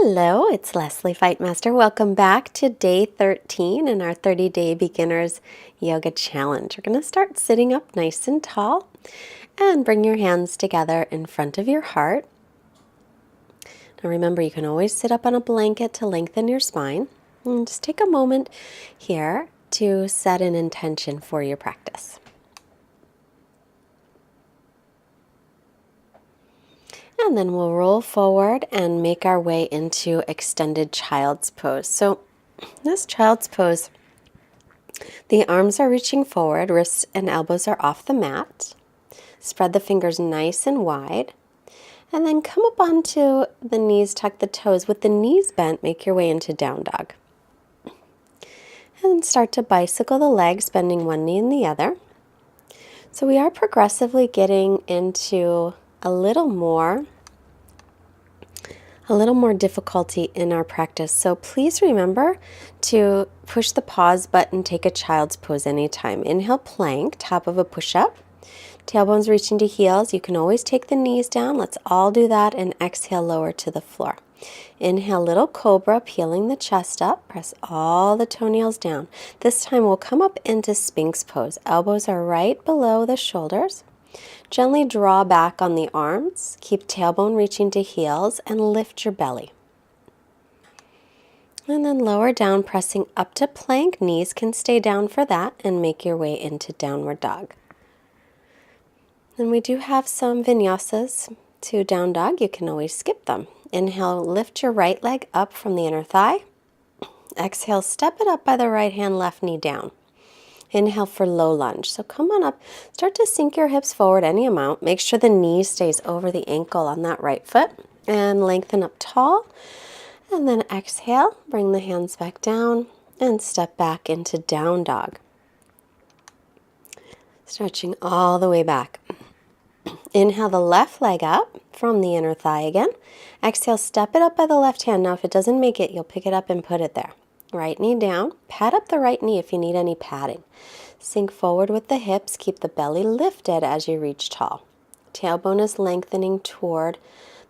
Hello, it's Leslie Fightmaster. Welcome back to day 13 in our 30-day beginners yoga challenge. We're going to start sitting up nice and tall and bring your hands together in front of your heart. Now remember, you can always sit up on a blanket to lengthen your spine. And just take a moment here to set an intention for your practice. And then we'll roll forward and make our way into extended child's pose. So this child's pose, the arms are reaching forward, wrists and elbows are off the mat. Spread the fingers nice and wide. And then come up onto the knees, tuck the toes. With the knees bent, make your way into down dog. And start to bicycle the legs, bending one knee and the other. So we are progressively getting into a little more difficulty in our practice. So please remember to push the pause button, take a child's pose anytime. Inhale, plank, top of a push-up. Tailbones reaching to heels. You can always take the knees down. Let's all do that, and exhale, lower to the floor. Inhale, little cobra, peeling the chest up. Press all the toenails down. This time we'll come up into Sphinx pose. Elbows are right below the shoulders. Gently draw back on the arms. Keep tailbone reaching to heels and lift your belly. And then lower down, pressing up to plank. Knees can stay down for that, and make your way into downward dog. And we do have some vinyasas to down dog. You can always skip them. Inhale, lift your right leg up from the inner thigh. Exhale, step it up by the right hand, left knee down. Inhale for low lunge. So come on up, start to sink your hips forward any amount. Make sure the knee stays over the ankle on that right foot, and lengthen up tall. And then exhale, bring the hands back down and step back into down dog. Stretching all the way back. Inhale the left leg up from the inner thigh again. Exhale, step it up by the left hand. Now if it doesn't make it, you'll pick it up and put it there. Right knee down. Pad up the right knee if you need any padding. Sink forward with the hips. Keep the belly lifted as you reach tall. Tailbone is lengthening toward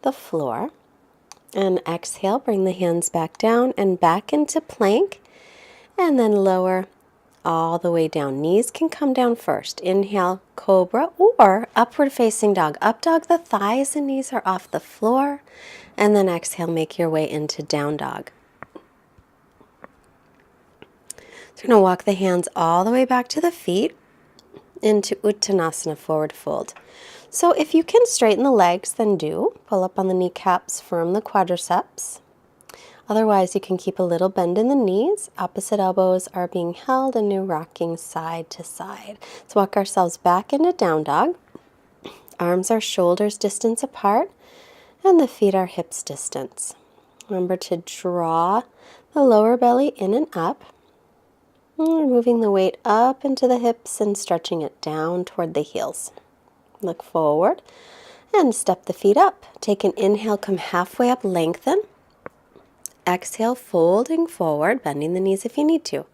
the floor. And exhale, bring the hands back down and back into plank. And then lower all the way down. Knees can come down first. Inhale, cobra or upward facing dog. Up dog, the thighs and knees are off the floor. And then exhale, make your way into down dog. So you're going to walk the hands all the way back to the feet into Uttanasana, forward fold. So if you can straighten the legs, then do. Pull up on the kneecaps, firm the quadriceps. Otherwise, you can keep a little bend in the knees. Opposite elbows are being held, and you're rocking side to side. Let's walk ourselves back into down dog. Arms are shoulders distance apart, and the feet are hips distance. Remember to draw the lower belly in and up. Moving the weight up into the hips and stretching it down toward the heels. Look forward and step the feet up. Take an inhale, come halfway up, lengthen. Exhale, folding forward, bending the knees if you need to.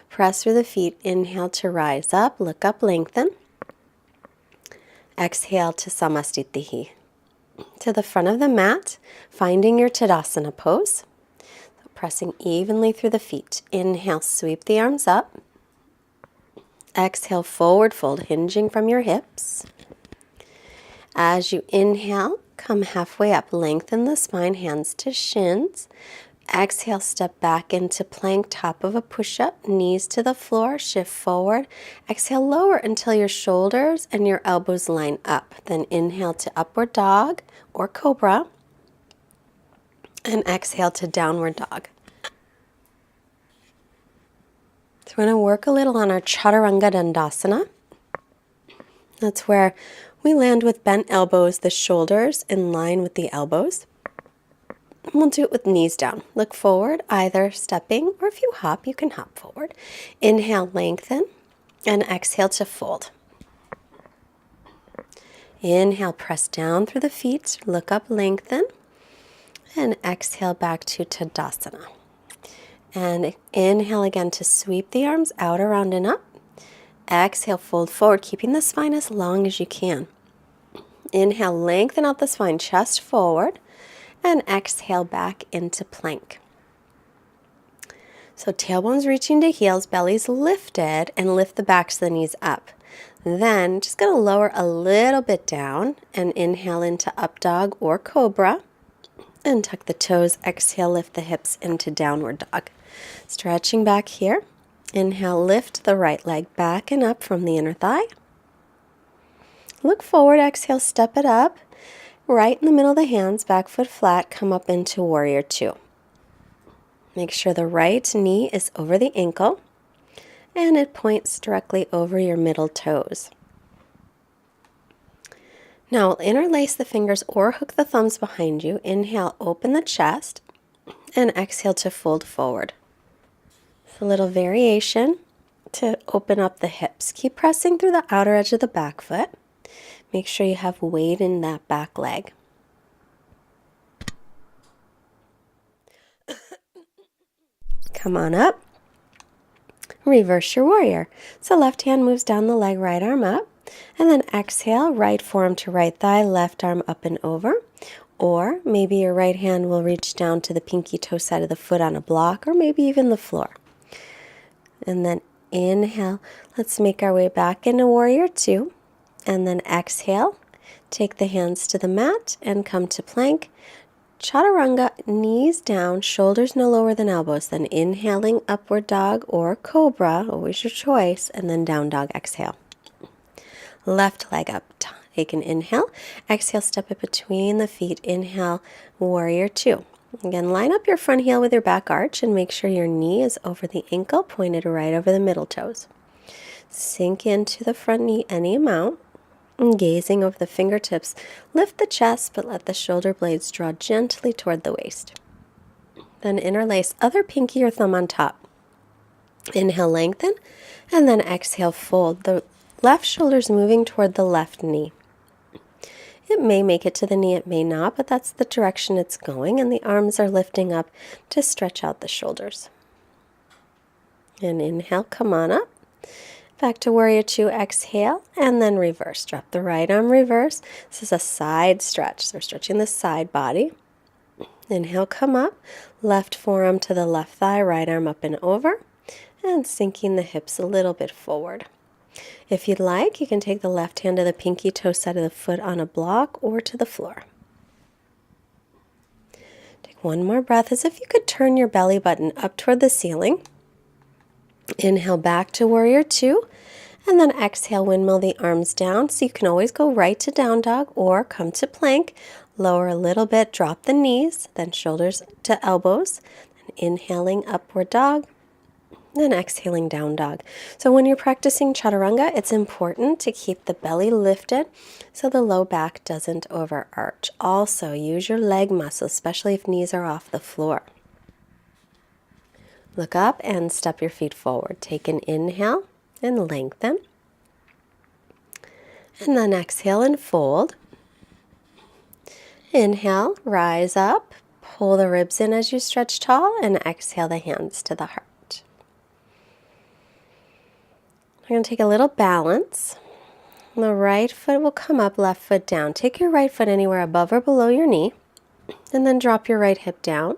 Press through the feet. Inhale to rise up, look up, lengthen. Exhale to Samastitihi. To the front of the mat, finding your Tadasana pose. Pressing evenly through the feet. Inhale, sweep the arms up. Exhale, forward fold, hinging from your hips. As you inhale, come halfway up, lengthen the spine, hands to shins. Exhale, step back into plank, top of a push-up, knees to the floor, shift forward. Exhale, lower until your shoulders and your elbows line up. Then inhale to upward dog or cobra. And exhale to downward dog. So we're going to work a little on our Chaturanga Dandasana. That's where we land with bent elbows, the shoulders in line with the elbows. And we'll do it with knees down. Look forward, either stepping, or if you hop, you can hop forward. Inhale, lengthen, and exhale to fold. Inhale, press down through the feet, look up, lengthen. And exhale back to Tadasana. And inhale again to sweep the arms out, around, and up. Exhale, fold forward, keeping the spine as long as you can. Inhale, lengthen out the spine, chest forward. and exhale back into plank. So tailbone's reaching to heels, belly's lifted, and lift the backs of the knees up. Then just going to lower a little bit down and inhale into up dog or cobra and tuck the toes. Exhale, lift the hips into downward dog. Stretching back here. Inhale, lift the right leg back and up from the inner thigh. Look forward, exhale, step it up. Right in the middle of the hands, back foot flat, come up into warrior two. Make sure the right knee is over the ankle and it points directly over your middle toes. Now interlace the fingers or hook the thumbs behind you. Inhale, open the chest, and exhale to fold forward. It's a little variation to open up the hips. Keep pressing through the outer edge of the back foot. Make sure you have weight in that back leg. Come on up. Reverse your warrior. So left hand moves down the leg, right arm up, and then exhale, right forearm to right thigh, left arm up and over. Or maybe your right hand will reach down to the pinky toe side of the foot on a block, or maybe even the floor. And then inhale. Let's make our way back into warrior two. And then exhale. Take the hands to the mat and come to plank. Chaturanga, knees down, shoulders no lower than elbows. Then inhaling, upward dog or cobra, always your choice, and then down dog, exhale. Left leg up, take an inhale. Exhale, step it between the feet. Inhale, warrior two. Again, line up your front heel with your back arch and make sure your knee is over the ankle, pointed right over the middle toes. Sink into the front knee any amount. Gazing over the fingertips, lift the chest, but let the shoulder blades draw gently toward the waist. Then interlace other pinky or thumb on top. Inhale, lengthen, and then exhale, fold. The left shoulder's moving toward the left knee. It may make it to the knee, it may not, but that's the direction it's going, and the arms are lifting up to stretch out the shoulders. And inhale, come on up. Back to warrior two, exhale, and then reverse. Drop the right arm, reverse. This is a side stretch, so we're stretching the side body. Inhale, come up. Left forearm to the left thigh, right arm up and over, and sinking the hips a little bit forward. If you'd like, you can take the left hand to the pinky toe side of the foot on a block or to the floor. Take one more breath as if you could turn your belly button up toward the ceiling. Inhale back to warrior two, and then exhale, windmill the arms down. So you can always go right to down dog or come to plank. Lower a little bit, drop the knees, then shoulders to elbows. Then inhaling upward dog, then exhaling down dog. So when you're practicing chaturanga, it's important to keep the belly lifted so the low back doesn't overarch. Also, use your leg muscles, especially if knees are off the floor. Look up and step your feet forward. Take an inhale and lengthen. And then exhale and fold. Inhale, rise up, pull the ribs in as you stretch tall, and exhale the hands to the heart. We're going to take a little balance. The right foot will come up, left foot down. Take your right foot anywhere above or below your knee, and then drop your right hip down.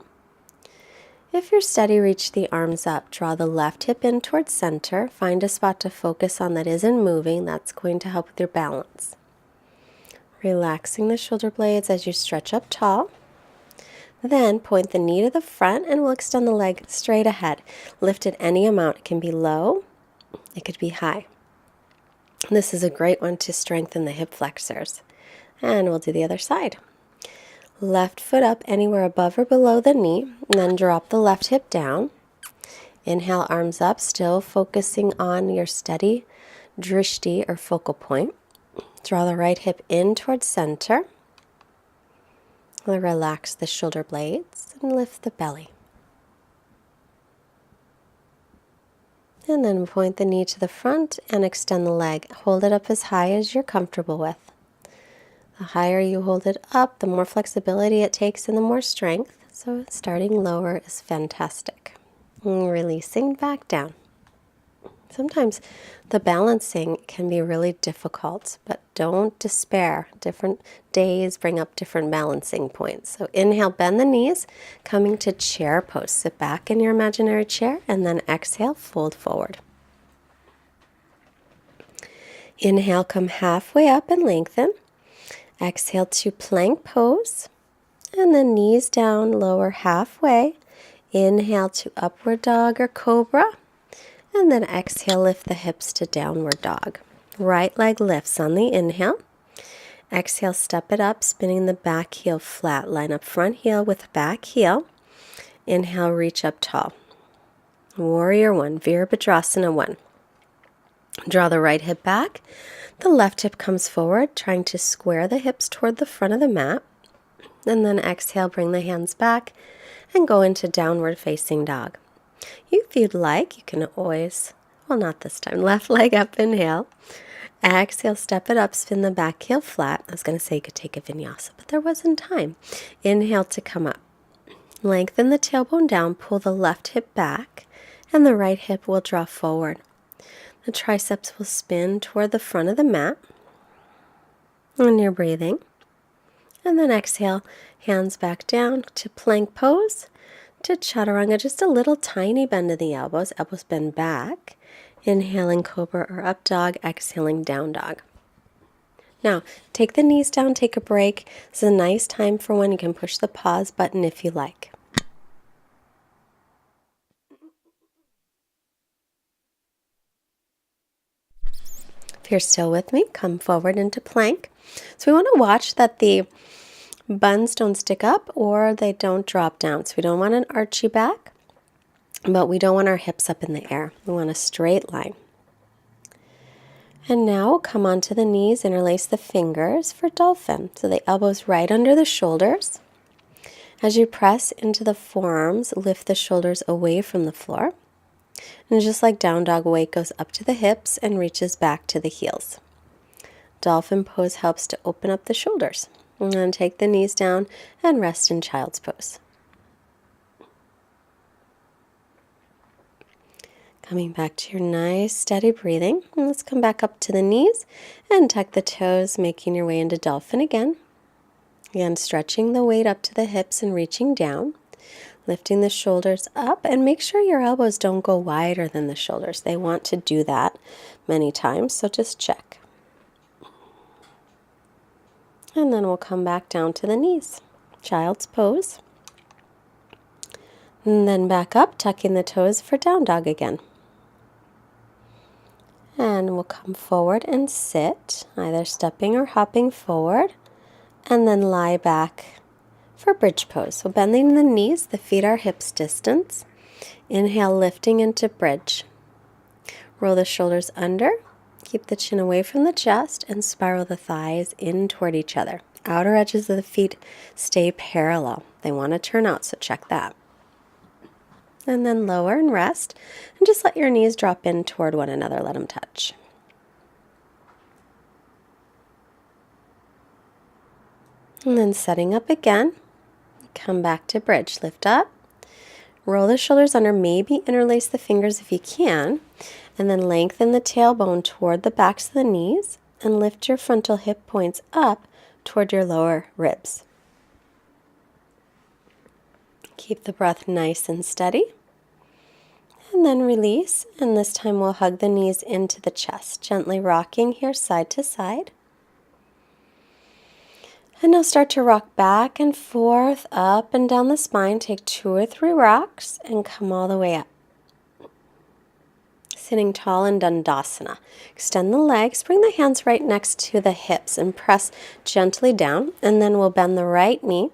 If you're steady, reach the arms up. Draw the left hip in towards center. Find a spot to focus on that isn't moving. That's going to help with your balance. Relaxing the shoulder blades as you stretch up tall. Then point the knee to the front and we'll extend the leg straight ahead. Lift it any amount. It can be low, it could be high. This is a great one to strengthen the hip flexors. And we'll do the other side. Left foot up anywhere above or below the knee, and then drop the left hip down. Inhale, arms up, still focusing on your steady drishti or focal point. Draw the right hip in towards center. Relax the shoulder blades and lift the belly. And then point the knee to the front and extend the leg. Hold it up as high as you're comfortable with. The higher you hold it up, the more flexibility it takes and the more strength. So starting lower is fantastic. And releasing back down. Sometimes the balancing can be really difficult, but don't despair. Different days bring up different balancing points. So inhale, bend the knees, coming to chair pose. Sit back in your imaginary chair, and then exhale, fold forward. Inhale, come halfway up and lengthen. Exhale to plank pose, and then knees down, lower halfway. Inhale to upward dog or cobra. And then exhale, lift the hips to downward dog. Right leg lifts on the inhale. Exhale, step it up, spinning the back heel flat. Line up front heel with back heel. Inhale, reach up tall. Warrior one, Virabhadrasana one. Draw the right hip back. The left hip comes forward, trying to square the hips toward the front of the mat. And then exhale, bring the hands back and go into downward facing dog. If you'd like, you can always, well, not this time, left leg up, inhale. Exhale, step it up, spin the back heel flat. I was going to say you could take a vinyasa, but there wasn't time. Inhale to come up. Lengthen the tailbone down, pull the left hip back, and the right hip will draw forward. The triceps will spin toward the front of the mat. And you're breathing. And then exhale, hands back down to plank pose. To chaturanga, just a little tiny bend of the elbows. Elbows bend back. Inhaling cobra or up dog, exhaling down dog. Now, take the knees down, take a break. This is a nice time for when you can push the pause button if you like. If you're still with me, come forward into plank. So we want to watch that the buns don't stick up or they don't drop down. So we don't want an archy back, but we don't want our hips up in the air. We want a straight line. And now come onto the knees, interlace the fingers for dolphin. So the elbows right under the shoulders. As you press into the forearms, lift the shoulders away from the floor. And just like down dog, weight goes up to the hips and reaches back to the heels. Dolphin pose helps to open up the shoulders. And then take the knees down and rest in child's pose. Coming back to your nice steady breathing. And let's come back up to the knees and tuck the toes, making your way into dolphin again. Again, stretching the weight up to the hips and reaching down. Lifting the shoulders up, and make sure your elbows don't go wider than the shoulders. They want to do that many times, so just check. And then we'll come back down to the knees. Child's pose. And then back up, tucking the toes for down dog again. And we'll come forward and sit, either stepping or hopping forward, and then lie back for bridge pose. So bending the knees, the feet are hips distance. Inhale, lifting into bridge. Roll the shoulders under. Keep the chin away from the chest and spiral the thighs in toward each other. Outer edges of the feet stay parallel. They want to turn out, so check that. And then lower and rest. And just let your knees drop in toward one another. Let them touch. And then setting up again. Come back to bridge. Lift up. Roll the shoulders under. Maybe interlace the fingers if you can. And then lengthen the tailbone toward the backs of the knees. And lift your frontal hip points up toward your lower ribs. Keep the breath nice and steady. And then release. And this time we'll hug the knees into the chest. Gently rocking here side to side. And now start to rock back and forth, up and down the spine. Take 2 or 3 rocks and come all the way up. Sitting tall in Dandasana. Extend the legs, bring the hands right next to the hips and press gently down. And then we'll bend the right knee.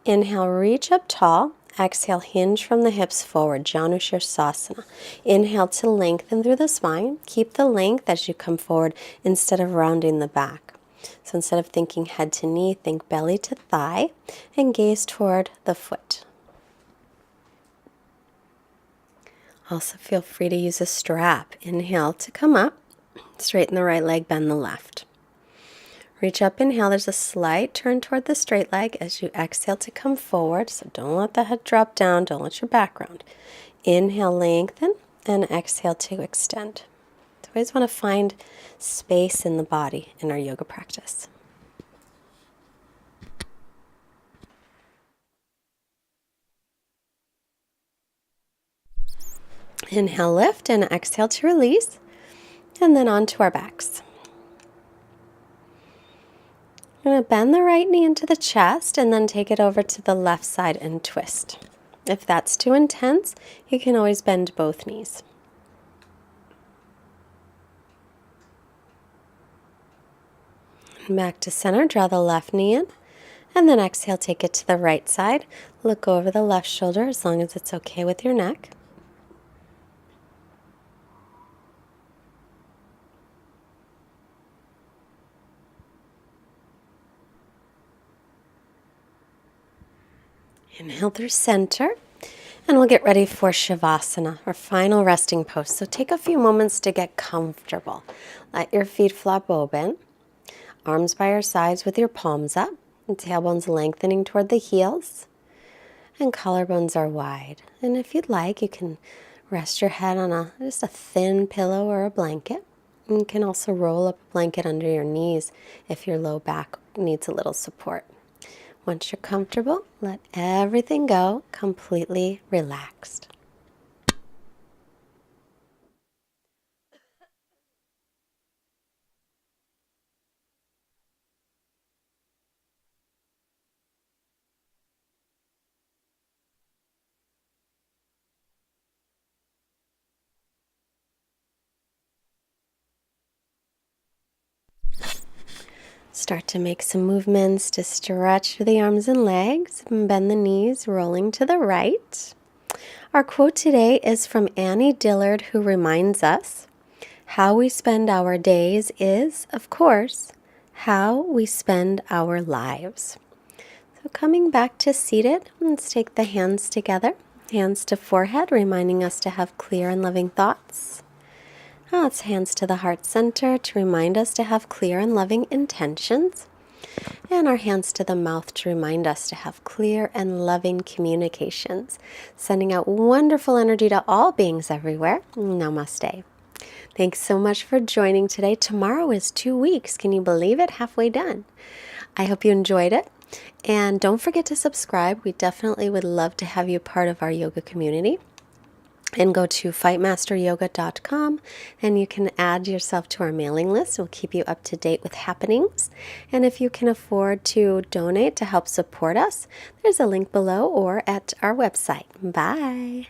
Inhale, reach up tall. Exhale, hinge from the hips forward, Janushirasana. Inhale to lengthen through the spine. Keep the length as you come forward instead of rounding the back. So instead of thinking head to knee, think belly to thigh and gaze toward the foot. Also feel free to use a strap. Inhale to come up, straighten the right leg, bend the left. Reach up, inhale, there's a slight turn toward the straight leg as you exhale to come forward. So don't let the head drop down, don't let your back round. Inhale, lengthen, and exhale to extend. always want to find space in the body in our yoga practice. Inhale, lift, and exhale to release, and then onto our backs. I'm going to bend the right knee into the chest and then take it over to the left side and twist. If that's too intense, you can always bend both knees. Back to center, draw the left knee in, and then exhale, take it to the right side. Look over the left shoulder as long as it's okay with your neck. Inhale through center, and we'll get ready for Shavasana, our final resting pose. So take a few moments to get comfortable. Let your feet flop open, arms by your sides with your palms up, and tailbones lengthening toward the heels, and collarbones are wide. And if you'd like, you can rest your head on just a thin pillow or a blanket. And you can also roll up a blanket under your knees if your low back needs a little support. Once you're comfortable, let everything go, completely relaxed. Start to make some movements to stretch the arms and legs, and bend the knees, rolling to the right. Our quote today is from Annie Dillard, who reminds us, how we spend our days is, of course, how we spend our lives. So coming back to seated, let's take the hands together, hands to forehead, reminding us to have clear and loving thoughts. Now it's hands to the heart center to remind us to have clear and loving intentions. And our hands to the mouth to remind us to have clear and loving communications. Sending out wonderful energy to all beings everywhere. Namaste. Thanks so much for joining today. Tomorrow is 2 weeks. Can you believe it? Halfway done. I hope you enjoyed it. And don't forget to subscribe. We definitely would love to have you part of our yoga community. And go to fightmasteryoga.com and you can add yourself to our mailing list. We'll keep you up to date with happenings. And if you can afford to donate to help support us, there's a link below or at our website. Bye.